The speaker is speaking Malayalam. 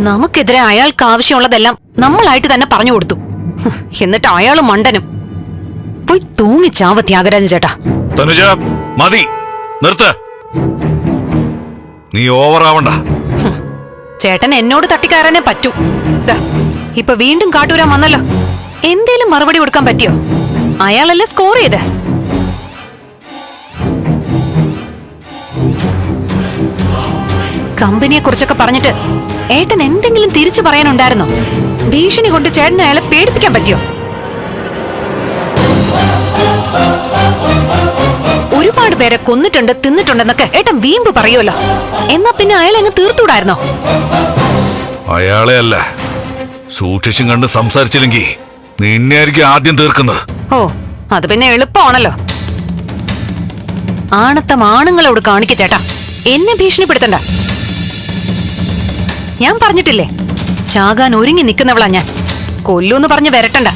നമുക്കെതിരെ അയാൾക്ക് ആവശ്യമുള്ളതെല്ലാം നമ്മളായിട്ട് തന്നെ പറഞ്ഞു കൊടുത്തു. എന്നിട്ട് അയാള് മണ്ടനും. പോയി തൂങ്ങിച്ചാവ ത്യാഗരാജൻ ചേട്ടാ. തനുജ, മതി, നിർത്ത്. നീ ഓവറാവണ്ട. ചേട്ടൻ എന്നോട് തട്ടിക്കയറാനേ പറ്റൂ. ഇപ്പൊ വീണ്ടും കാട്ടൂരാൻ വന്നല്ലോ. എന്തേലും മറുപടി കൊടുക്കാൻ പറ്റിയോ? അയാളല്ലേ സ്കോർ ചെയ്ത്. കമ്പനിയെ കുറിച്ചൊക്കെ പറഞ്ഞിട്ട് ഏട്ടൻ എന്തെങ്കിലും തിരിച്ചു പറയാനുണ്ടായിരുന്നോ? ഭീഷണി കൊണ്ട് ചേട്ടൻ അയാളെ പേടിപ്പിക്കാൻ പറ്റിയോ? ഒരുപാട് പേരെ കൊന്നിട്ടുണ്ട്, തിന്നിട്ടുണ്ടെന്നൊക്കെ ഏട്ടൻ വീമ്പ് പറയുമല്ലോ. എന്നാ പിന്നെ അയാളെ അങ്ങ് തീർത്തൂടായിരുന്നോ? അയാളെ അല്ല, സൂക്ഷിച്ചും കണ്ട് സംസാരിച്ചില്ലെങ്കിൽ നിന്നെ ആയിരിക്കും ആദ്യം തീർക്കുന്നത്. ഓ, അത് പിന്നെ എളുപ്പമാണല്ലോ. ആണത്തം ആണുങ്ങളോട് കാണിക്ക ചേട്ടാ. എന്നെ ഭീഷണിപ്പെടുത്തണ്ട. ഞാൻ പറഞ്ഞിട്ടില്ലേ, ചാകാൻ ഒരുങ്ങി നിൽക്കുന്നവളാ ഞാൻ. കൊല്ലൂന്ന് പറഞ്ഞ് വരട്ടണ്ട.